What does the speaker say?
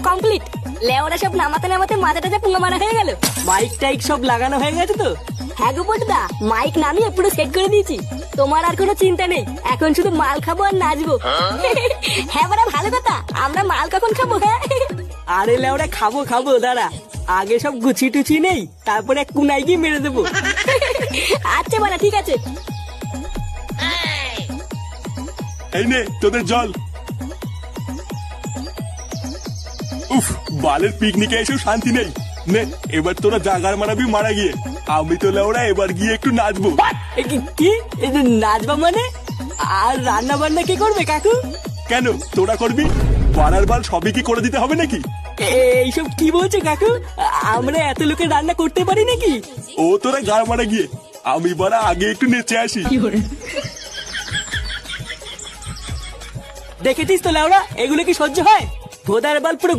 Complete. লেওরা সব নামাতে নামাতে মাথাটা যা পুঙ্গা মারা হয়ে গেল। মাইক টাইক সব লাগানো হয়ে গেছে তো? হ্যাঁ গো পটুদা, মাইক নামিয়ে পুরো সেট করে দিয়েছি। তোমার আর কোনো চিন্তা নেই, এখন শুধু মাল খাবো আর নাচবো। হ্যাঁ বড়া, ভালো কথা। আমরা মাল কখন খাবো? হ্যাঁ আরে লেওরা খাবো খাবো, দাঁড়া আগে সব গুছি টুচি নেই, তারপরে এক কুনাই গিয়ে মেরে দেবো। আচ্ছা বড়া, ঠিক আছে। এই নে তোদের জল। উফ, বালের পিকনিকে এসেও শান্তি নেই। নে এবার তোরা জাগার মারাবি মারা গিয়ে, আমি তো লেওরা এবার গিয়ে একটু নাচবো। কি এই যে নাচবা মানে? আর রান্না বান্না কে করবে কাকু? কেন তোরা করবি? পাড়ার বাল সবই কি করে দিতে হবে নাকি? এইসব কি বলছে কাকু? আমরা এত লোকের রান্না করতে পারি নাকি? ও তোরা গাড় মারা গিয়ে, আমি বারা আগে একটু নেচে আসি। দেখেছিস তো লেওরা, এগুলো কি সহ্য হয়? ভোদার বাল পুরো